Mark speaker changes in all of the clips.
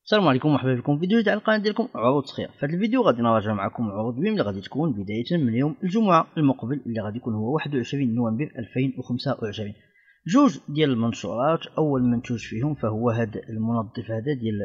Speaker 1: السلام عليكم ومرحبا بكم في فيديو جديد على القناه ديالكم عروض سخير. في هذا الفيديو غادي نراجع معكم عروض بيم اللي غادي تكون بدايه من يوم الجمعه المقبل اللي غادي يكون هو 21 نوفمبر 2025. جوج ديال المنشورات. اول منتوج فيهم فهو هذا المنظف هذا ديال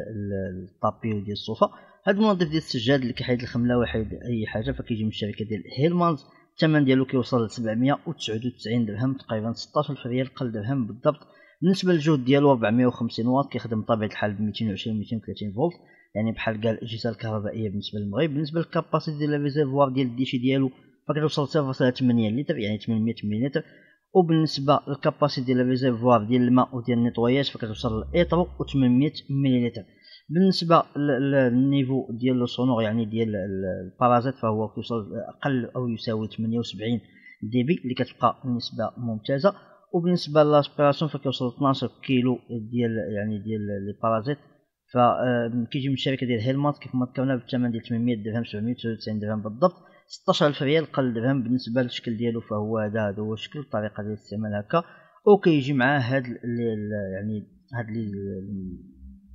Speaker 1: الطابي وديال الصوفه. هذا المنظف ديال السجاد اللي كيحيد الخمله ويحيد اي حاجه، فكيجي من الشركه ديال هيلمانز. الثمن ديالو كيوصل ل 799 درهم، تقريبا 16 ريال قل درهم بالضبط. بالنسبه للجهد ديالو 450 واط، كيخدم بطبيعه الحال ب 220 230 فولت، يعني بحال قال الاجهزه الكهربائيه بالنسبه للمغرب. بالنسبه للكاباسيتي ديال الريزيرفوار ديال الديشي ديالو فكتوصل 0.8 لتر، يعني 800 مليلتر. وبالنسبه للكاباسيتي ديال الريزيرفوار ديال الماء وديال النيطوياج فكتوصل لإيطرو و 800 مليلتر. بالنسبه للنيفو ديال لو سونور يعني ديال البارازيت فهو كيوصل اقل او يساوي 78 دي بي، اللي كتبقى نسبه ممتازه. وبالنسبه للاسبيراسيون فكيوصل 12 كيلو ديال لي بارازيت، فكيجي من الشركه ديال هيلمانت كيف ما ذكرنا بالثمن ديال 800 درهم 799 درهم بالضبط، 16000 ريال قل درهم. بالنسبه للشكل ديالو فهو هذا هو الشكل، الطريقه ديال الاستعمال هكا. وكيجي معاه هاد يعني هاد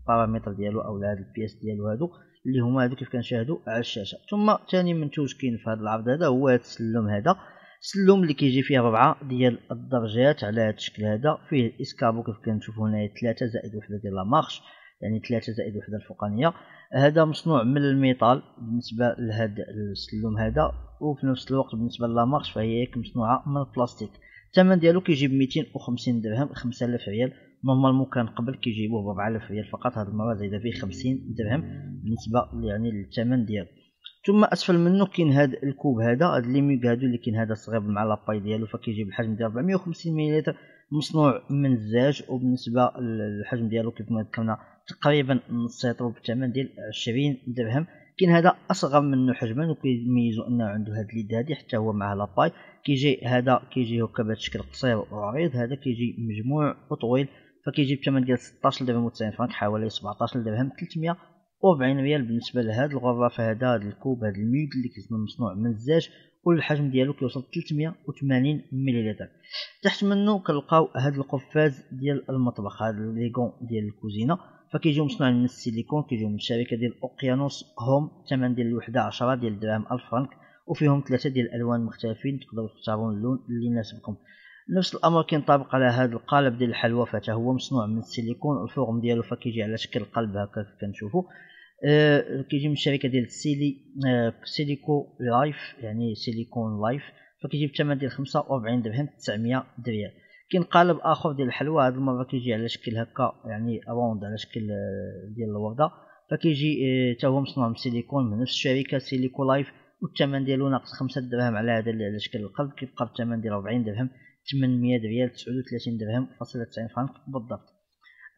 Speaker 1: البارامتر ديالو او هاد البياس ديالو هادو اللي هما هادو كيف كنشاهدوا على الشاشه. ثم ثاني منتوج كاين في هذا العرض هذا هو هاد السلم هذا، السلم اللي كيجي فيه 4 ديال الدرجات على هذا الشكل هذا. فيه اسكابو كيف كنشوفوا هنايا 3 زائد وحده ديال لا مارش، يعني 3 زائد وحده الفوقانيه. هذا مصنوع من الميطال بالنسبه لهذا السلم هذا، وفي نفس الوقت بالنسبه لا مارش فهي مصنوعه من البلاستيك. الثمن ديالو كيجي ب 250 درهم، 5000 ريال. نورمالمون كان قبل كيجيبوه ب 4000 ريال فقط، هذه المره زايده فيه 50 درهم بالنسبه يعني للثمن ديالو. ثم اسفل منه كاين هذا الكوب هذا لي ميغ هادو اللي كاين هذا صغير مع لاباي ديالو، فكيجي بالحجم ديال 450 ملل، مصنوع من الزاج. وبالنسبه للحجم ديالو كيف ما ذكرنا تقريبا نص لتر بالثمن ديال 20 درهم. كاين هذا اصغر منه حجما وكيميزو انه عنده هذا اليد هادي حتى هو مع لاباي. هذا كيجي هكا بهذا الشكل قصير وعريض، هذا كيجي مجموع وطويل، فكيجي بثمن ديال 16 درهم و90 فرانك، حوالي 17 درهم 340 ريال. بالنسبه لهذا الغرف هذا الكوب هذا الميغ اللي كيكون مصنوع من الزاج، والحجم ديالو كيوصل 380 ملل. تحت منه كنلقاو هذا القفاز ديال المطبخ، هذا ليغون ديال الكوزينه، فكيجيو مصنوع من السيليكون، كيجيو من الشركه ديال اوقيانوس هوم. الثمن ديال الوحده 10 ديال درهم 1000 فرانك، وفيهم 3 ديال الالوان مختلفين، تقدروا تختاروا اللون اللي يناسبكم. نفس الامر كينطبق على هذا القالب ديال الحلوى، فتا هو مصنوع من السيليكون، الفورم ديالو فكيجي على شكل قلب هكا كنشوفوا. كيجي من الشركه ديال سيليكو لايف، يعني سيليكون لايف، فكيجي بثمن ديال 45 درهم 900 ريال. كاين قالب اخر ديال الحلوى، هذه المره كيجي على شكل هكا يعني روند على شكل ديال الورده، فكيجي حتى هو مصنوع من السيليكون من نفس الشركه سيليكو لايف، والثمن ديالو ناقص 5 درهم على هذا على شكل القلب، كيبقى بالثمن ديال 40 درهم 800 ريال 39 درهم فاصلة 90 فرانك بالضبط.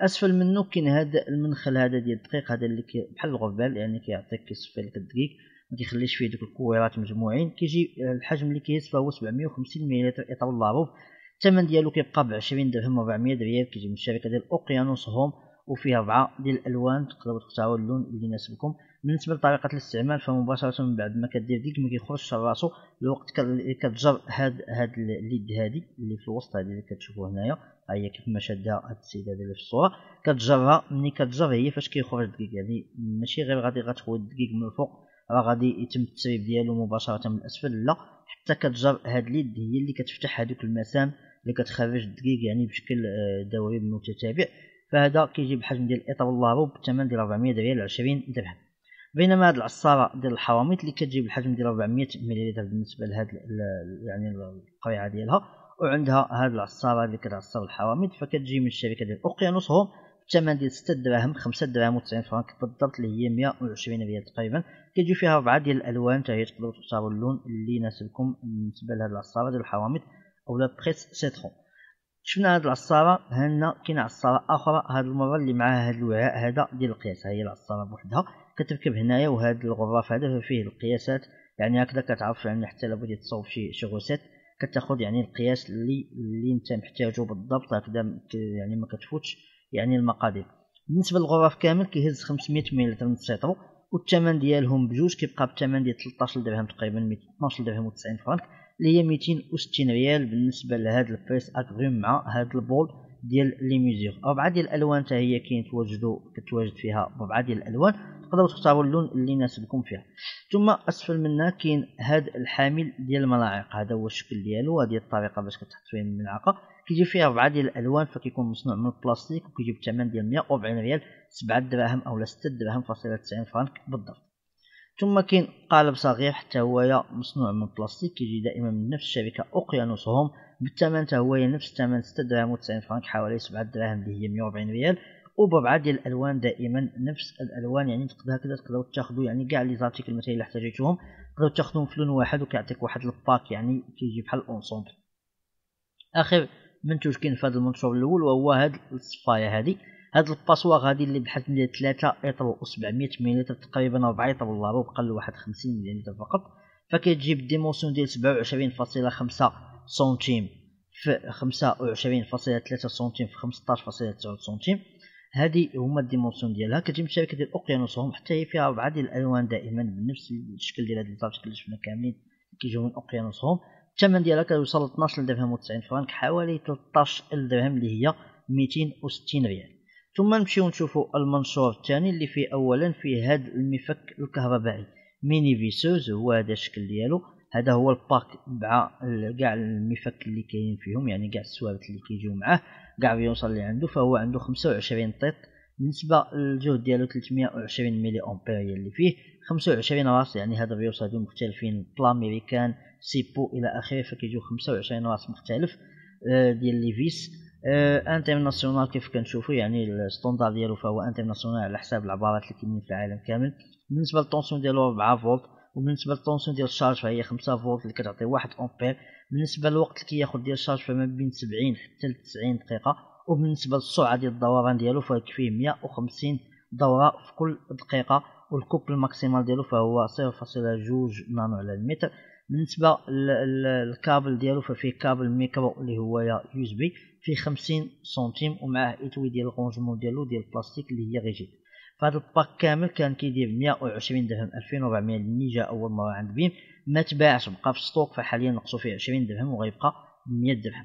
Speaker 1: اسفل منه كاين هذا المنخل هذا ديال الدقيق، هذا اللي بحال الغربال، يعني كيعطيك كيصفي لك الدقيق ما كيخليش فيه دوك الكويرات مجموعين. كيجي الحجم اللي كيهز فهو 750 ملل اطار لاروف. الثمن ديالو كيبقى ب 20 درهم و400 ريال. كيجي من الشركه ديال اوقيانوس هوم، وفيه 4 ديال الالوان، تقدروا تختاروا اللون اللي يناسبكم. بالنسبه لطريقه الاستعمال فمباشره من بعد ما كدير ديك ما كيخرجش راسو، الوقت كتجر هاد اليد هادي اللي في الوسط هذه اللي كتشوفوا هنايا، ها هي كيف ما شادها هاد السيده اللي في الصوره، كتجرها. ملي كتجر هي فاش كيخرج الدقيق، يعني ماشي غير غادي غتخوي الدقيق من الفوق، راه غادي يتم التسريب ديالو مباشره من الاسفل، لا حتى كتجر هاد اليد هي اللي كتفتح هذوك المسام اللي كتخرج الدقيق يعني بشكل دوري متتابع. فهذا كيجي بحجم ديال اطار اللارو بالثمن ديال 400 ريال 20 درهم. بينما هذه العصاره ديال الحواميط اللي كتجيب الحجم ديال 400 ملل بالنسبه لهاد يعني القريعه ديالها، وعندها هذه العصاره اللي كتعصر الحواميط، فكتجي من الشركه ديال اوقيانوس هوم بالثمن ديال 6 دراهم 5 دراهم و90 فرانك بالضبط، اللي هي 120 ريال تقريبا. كيجي فيها 4 ديال الالوان، حتى هي تقدروا تختاروا اللون اللي يناسبكم بالنسبه لهذه العصاره ديال الحواميط اولا بريس سيترون. شفنا هاد العصاره، هنا كاينه عصاره اخرى هاد المره اللي معها هاد الوعاء هذا ديال القياس، هي العصاره بوحدها كتركب هنايا، وهاد الغراف هذا فيه القياسات، يعني هكذا كتعرف يعني حتى لو بغيتي تصوب شي غوسيت كتاخذ يعني القياس اللي انت محتاجه بالضبط هكذا، يعني ما كتفوتش يعني المقادير. بالنسبه للغراف كامل كيهز 500 ملل من السيترو، والثمن ديالهم بجوج كيبقى بالثمن ديال 13 درهم تقريبا 12 درهم و90 فرانك، اللي هي 260 ريال بالنسبه لهذا البريس اكغيم مع هذا البول ديال لي ميزور. 4 ديال الالوان حتى هي كتواجد فيها 4 ديال الالوان، تقدروا تختاروا اللون اللي يناسبكم فيها. ثم اسفل منها كاين هذا الحامل ديال الملاعق، هذا هو الشكل ديالو، هذه الطريقه باش كتحط فيه الملعقه. كيجي فيها 4 ديال الالوان، فكيكون مصنوع من البلاستيك، وكيجي بالثمن ديال 140 ريال، 7 دراهم اولا 6 دراهم فاصلة 90 فرانك بالضبط. ثم كاين قالب صغير حتى هو مصنوع من البلاستيك، كيجي دائما من نفس الشركه اوقيانوس هوم، بالثمن حتى هو نفس الثمن 6 دراهم و90 فرانك، حوالي 7 دراهم اللي هي 140 ريال، وب4 ديال الالوان دائما نفس الالوان. يعني تقدروا تاخذوا يعني كاع لي زارتيكل مثلا الا احتاجيتوهم تقدروا تاخذوهم في لون واحد، وكيعطيك واحد الباك يعني كيجي بحال اونصومبل. اخر منتوج كاين في هذا المنشور الاول وهو هذه الصفايه، هاد الباسواغ هذه اللي بحجم ديال 3 لتر و700 ملل تقريبا 4 لتر ولا ربع، بقى واحد 50 ملل فقط. فكتجي بالديمونسيون ديال 27.5 سنتيم في 25.3 سنتيم في 15.9 سنتيم. هذه هما الديمونسيون ديالها. كتجي من شركه ديال اوقيانوس هوم، حتى هي فيها 4 ديال الالوان دائما بنفس الشكل ديال هاد الزارتيكل اللي شفنا كاملين كيجيو من اوقيانوس هوم. الثمن ديالها كيوصل 12 درهم و90 فرانك، حوالي 13 درهم اللي هي 260 ريال. ثم نمشيو نشوفوا المنشور الثاني اللي فيه اولا فيه هذا المفك الكهربائي ميني فيسوز، هو هذا الشكل ديالو. هذا هو الباك مع كاع المفك اللي كاين فيهم، يعني كاع السوابت اللي كيجيو معاه كاع بيوصل اللي عنده. فهو عنده 25 طيط، بالنسبه للجهد ديالو 320 ملي امبير هي اللي فيه، 25 راس، يعني هذا بيوصل هادو مختلفين بلاميريكان سيبو الى اخره، فكيجيو 25 راس مختلف ديال لي فيس. انترناسيونال كيف كنشوفوا، يعني الستاندار ديالو فهو انترناسيونال على حساب العبارات اللي كاينين في العالم كامل. بالنسبه للطونسيون ديالو 4 فولت، وبالنسبه للطونسيون ديال الشارج فهي 5 فولت اللي كتعطي 1 امبير. بالنسبه للوقت اللي كياخذ ديال الشارج فما بين 70 حتى ل 90 دقيقه. وبالنسبه للسرعه ديال الدوران ديالو فكيفيه 150 دوره في كل دقيقه. والكوبل الماكسيمال ديالو فهو 0.2 نانو على المتر. بالنسبه للكابل ديالو ففيه كابل ميكرو اللي هو يو اس بي فيه 50 سنتيم، ومعه اتوي ديال الرونجمون ديالو ديال البلاستيك اللي هي ريجيد. فهذا الباك كامل كان كيدير 120 درهم 2400 اللي جا اول مره عند بيم، ما تباعش بقى في ستوك، فحاليا نقصوا فيه 20 درهم وغيبقى 100 درهم.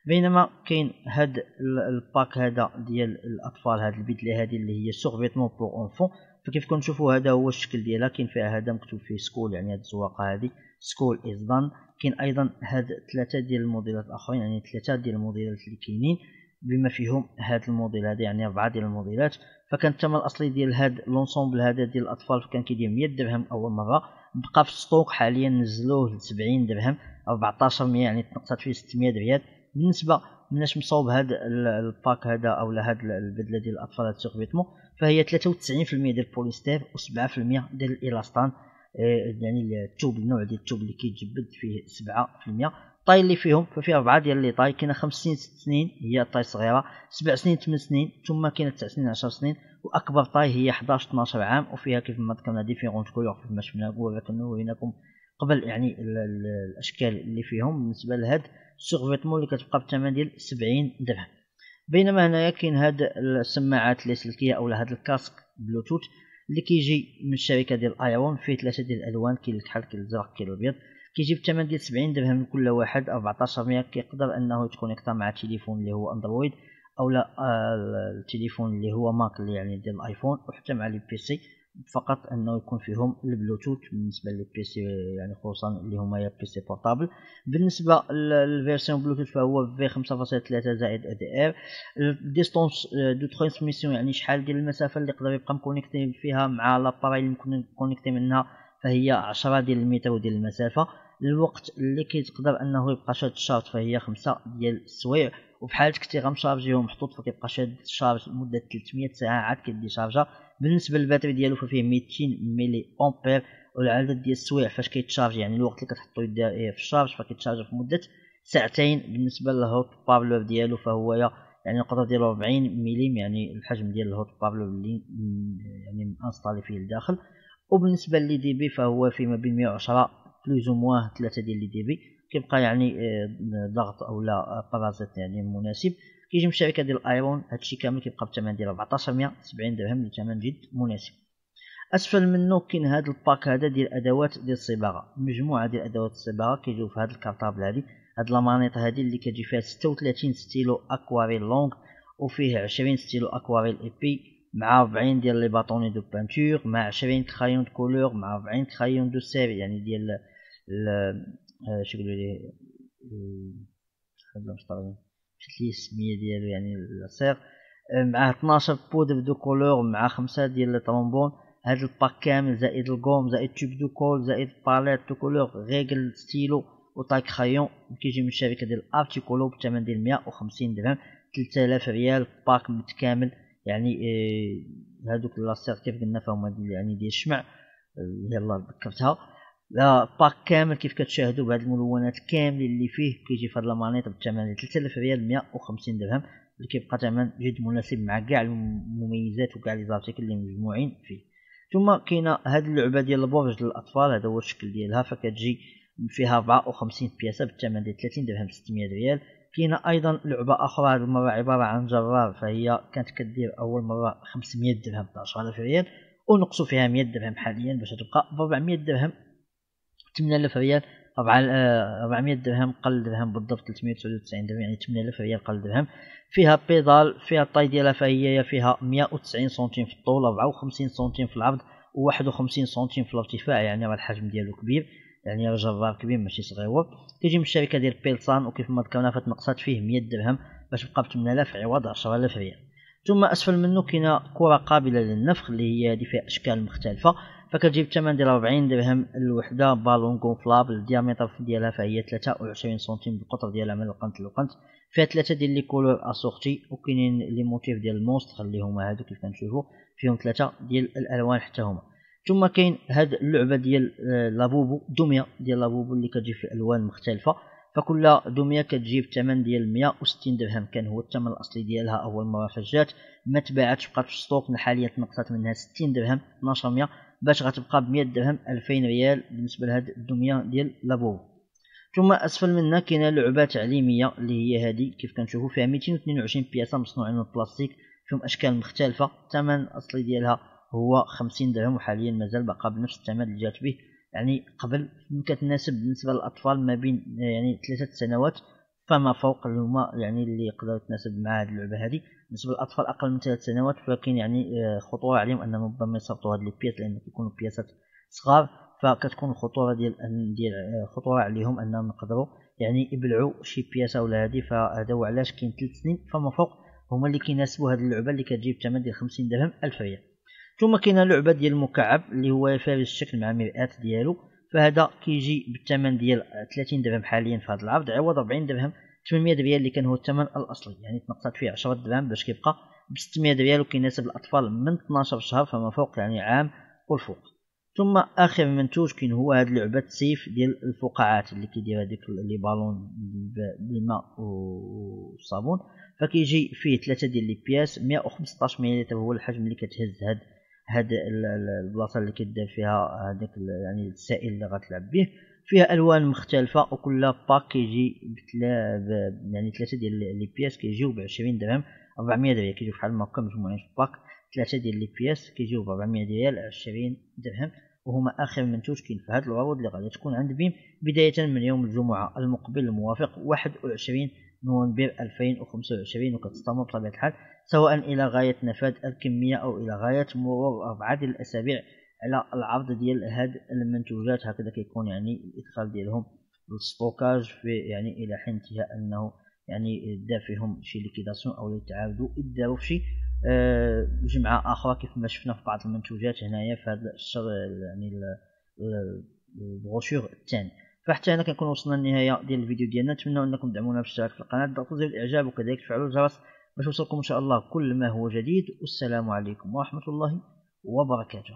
Speaker 1: بينما كاين هاد الباك هذا ديال الاطفال، هاد البدله هذه اللي هي سورفيتمون بور اونفون، فكيف كنشوفوا هذا هو الشكل ديالها. كاين فيها هذا مكتوب فيه سكول، يعني هاد الزواقه هذه سكول از دان. كاين ايضا هاد 3 ديال الموديلات الاخرين، يعني 3 ديال الموديلات اللي كاينين بما فيهم هاد الموديل هذا، يعني 4 ديال الموديلات. فكان الثمن الاصلي ديال هاد لونسومبل هذا ديال الاطفال كان كيدير 100 درهم اول مره، بقى في ستوك حاليا نزلوه ل 70 درهم 1400، يعني تنقصت فيه 600 ريال. بالنسبه مناش مصوب هذا الباك هذا او هذا البدله ديال الاطفال هذا سيرفيتمون، فهي 93% ديال البوليستير و7% ديال الالاستان، يعني التوب، النوع ديال التوب اللي كيتجبد فيه 7%. الطاي اللي فيهم ففيه 4 ديال لي طاي، كاينه 5 سنين 6 سنين هي الطاي الصغيره، 7 سنين 8 سنين، ثم كاينه 9 سنين 10 سنين، واكبر طاي هي 11 12 عام. وفيها كيف ما ذكرنا ديفيرونت كولور كيف ما شفنا وريناكم قبل، يعني الاشكال اللي فيهم. بالنسبه لهاد السيرفيتمون اللي كتبقى بالثمن ديال 70 درهم. بينما هنايا كاين هاد السماعات اللاسلكيه او هاد الكاسك بلوتوث اللي كيجي من الشركه ديال ايرون، فيه 3 ديال الالوان، كاين الكحل كاين الازرق كاين الابيض، كيجي بالثمن ديال 70 درهم كل واحد، 1400. كيقدر انه يتكونيكتا مع تليفون اللي هو اندرويد او لا التليفون اللي هو ماك اللي يعني ديال الايفون، وحتى مع لي بي سي، فقط انه يكون فيهم البلوتوث بالنسبه لي بي سي، يعني خصوصا اللي هما يا بي سي بورتابل. بالنسبه للفيرسيون بلوتوث فهو في 5.3 زائد اي دي ار. الديستونس دو ترانسميسيون، يعني شحال ديال المسافه اللي يقدر يبقى مكونيكتي فيها مع لاباري اللي ممكن كونيكتي منها، فهي 10 ديال المتر ديال المسافه. الوقت اللي كيتقدر انه يبقى شاد الشارج فهي 5 ديال السوايع، وفي حاله كنتي غمشارجيه محطوط فكيبقى شاد الشارج لمده 300 ساعه عاد كيدي شارجا. بالنسبه للباتري ديالو ففيه 200 ملي امبير، والعدد ديال السوايع فاش كيتشارج، يعني الوقت اللي كتحطو في الشارج فكيتشارج في مده ساعتين. بالنسبه للهوت بارلور ديالو فهو يعني القدره ديالو 40 ملم، يعني الحجم ديال الهوت بارلور اللي يعني انستالي فيه الداخل. وبالنسبه لي دي بي فهو فيما بين 110 بلوز مواه 3 ديال لي دي بي، كيبقى يعني ضغط او لا بارازيت يعني مناسب. كيجي من الشركه ديال ايرون. هادشي كامل كيبقى بالثمن ديال 1470 درهم، اللي ثمن جد مناسب. اسفل منه كاين هذا الباك هذا ديال ادوات ديال الصباغه، مجموعه ديال ادوات الصباغه كيجيو في هذا الكارطابل هذه. هاد لامانيط هادي اللي كتجي فيها 36 ستيلو اكواريل لونغ، وفيه 20 ستيلو اكواريل ايبي، مع 40 ديال لي باطوني دو بانتور، مع 20 كرايون دو كولور، مع 40 كرايون دو سير يعني ديال شنو يقولوا ليه مشات لي السميه ديالو يعني السير، مع 12 بودر دو كولور، مع 5 ديال لي طرومبون. هاد الباك كامل زائد الكوم زائد توب دو كول زائد باليت دو كولور ريغل ستيلو وطاي كرايون كيجي من الشركه ديال ارتيكولو بثمن ديال 150 درهم، 3000 ريال باك متكامل. يعني هادوك لاسير كيف قلنا فهم يعني ديال الشمع، يلا ذكرتها. باك كامل كيف كتشاهدوا بهاد الملونات كاملين اللي فيه كيجي في هاد لامانيط بالثمن ديال 3000 ريال 150 درهم، اللي كيبقى ثمن جد مناسب مع كاع المميزات وكاع لي زارتيكل اللي مجموعين فيه. ثم كاينه هاد اللعبه ديال البورج للاطفال، هذا هو الشكل ديالها، فكتجي فيها 54 بياسه بالثمن ديال 30 درهم 600 ريال. كاينه ايضا لعبه اخرى هذه المره عباره عن جرار، فهي كانت كدير اول مره 500 درهم 12000 ريال، ونقصوا فيها 100 درهم حاليا باش تبقى ب 400 درهم 8000 ريال. 400 درهم قل درهم بالضبط 399 درهم، يعني 8000 ريال قل درهم. فيها بيدال، فيها الطاي ديالها فهي فيها 190 سنتيم في الطول، 54 سنتيم في العرض، و51 سنتيم في الارتفاع، يعني راه الحجم ديالو كبير، يعني راه جرار كبير ماشي صغيور. كيجي من الشركه ديال بيلسان، وكيف ما ذكرنا فتنقصات فيه 100 درهم باش تبقى ب 8000 عوض 10000 ريال. ثم اسفل منه كاينه كره قابله للنفخ اللي هي هذه فيها اشكال مختلفه، فكتجيب الثمن ديال 40 درهم الوحده. بالون غونفلابل الديامتر ديالها فهي 23 سنتيم، بالقطر ديالها من القنت للقنت. فيها 3 ديال لي كولور اسورتي، وكاينين لي موتيف ديال المونستر اللي هما هادو كيف كنشوفوا فيهم 3 ديال الالوان حتى هما. ثم كاين هاد اللعبه ديال لابوبو، دميه ديال لابوبو اللي كتجي في الوان مختلفه، فكل دميه كتجيب الثمن ديال 160 درهم، كان هو الثمن الاصلي ديالها اول مره فجات، ما تباعتش بقات في السوق، حاليا تنقصات منها 60 درهم 1200 باش غتبقى ب 100 درهم 2000 ريال بالنسبه لهاد الدميه ديال لابوبو. ثم اسفل منها كاينه لعبه تعليميه اللي هي هذه كيف كنشوفوا فيها 222 بياسه مصنوعين من البلاستيك، فيهم اشكال مختلفه. الثمن الاصلي ديالها هو 50 درهم، وحاليا مازال باقا بنفس الثمن اللي جات به يعني قبل. كتناسب بالنسبه للاطفال ما بين يعني 3 سنوات فما فوق، اللي هما يعني اللي يقدروا يتناسب مع هذه اللعبه هذه. بالنسبه للاطفال اقل من 3 سنوات فكاين يعني خطوره عليهم انهم ربما يصيفطوا هذه البياس، لان كيكونوا بياسات صغار، فكتكون الخطوره ديال خطوره عليهم انهم يقدروا يعني يبلعوا شي بياسه ولا هذه. فهذا هو علاش كاين 3 سنين فما فوق هما اللي كيناسبوا هذه اللعبه اللي كتجيب الثمن ديال 50 درهم 1000 ريال. ثم كاينه لعبه ديال المكعب اللي هو فارس الشكل مع مرآة ديالو، فهذا كيجي بالثمن ديال 30 درهم حاليا في هذا العرض، عوض 40 درهم 800 ريال اللي كان هو الثمن الاصلي، يعني تنقصات فيه 10 درهم باش كيبقى ب 600 ريال، وكيناسب الاطفال من 12 شهر فما فوق، يعني عام والفوق. ثم اخر منتوج كاين هو هذه لعبه سيف ديال الفقاعات اللي كيدير هذيك لي بالون بالماء والصابون، فكيجي فيه 3 ديال لي بياس 115 ملل هو الحجم اللي كتهز هاد البلاصه اللي كدير فيها هذاك يعني السائل اللي غتلعب به. فيها الوان مختلفه، وكل باك كيجي يعني 3 ديال لي بياس كيجيو ب 20 درهم 400 ريال، كيجيو بحال ما هكا مجموعين في باك 3 ديال لي بياس كيجيو ب 400 ريال 20 درهم، وهما اخر منتوج كاين في هذا العروض اللي غادي تكون عند بيم بدايه من يوم الجمعه المقبل الموافق 21 نوفمبر 2025، وكتستمر بطبيعه الحال سواء الى غايه نفاذ الكميه او الى غايه مرور 4 ديال الاسابيع على العرض ديال هاد المنتوجات. هكذا كيكون يعني الادخال ديالهم للستوكاج في يعني الى حين انتهاء انه يعني دار فيهم شي ليكيداسيون او يتعاودوا يداروا في شي جمعه اخرى، كيف ما شفنا في بعض المنتوجات هنايا في هذا الشهر يعني البروشور الثاني. فحتى هنا كنكون وصلنا للنهايه ديال الفيديو ديالنا، نتمنى انكم تدعمونا بالاشتراك في القناه، ضغطوا زر الاعجاب وكذلك تفعلوا الجرس باش يوصلكم ان شاء الله كل ما هو جديد. والسلام عليكم ورحمه الله وبركاته.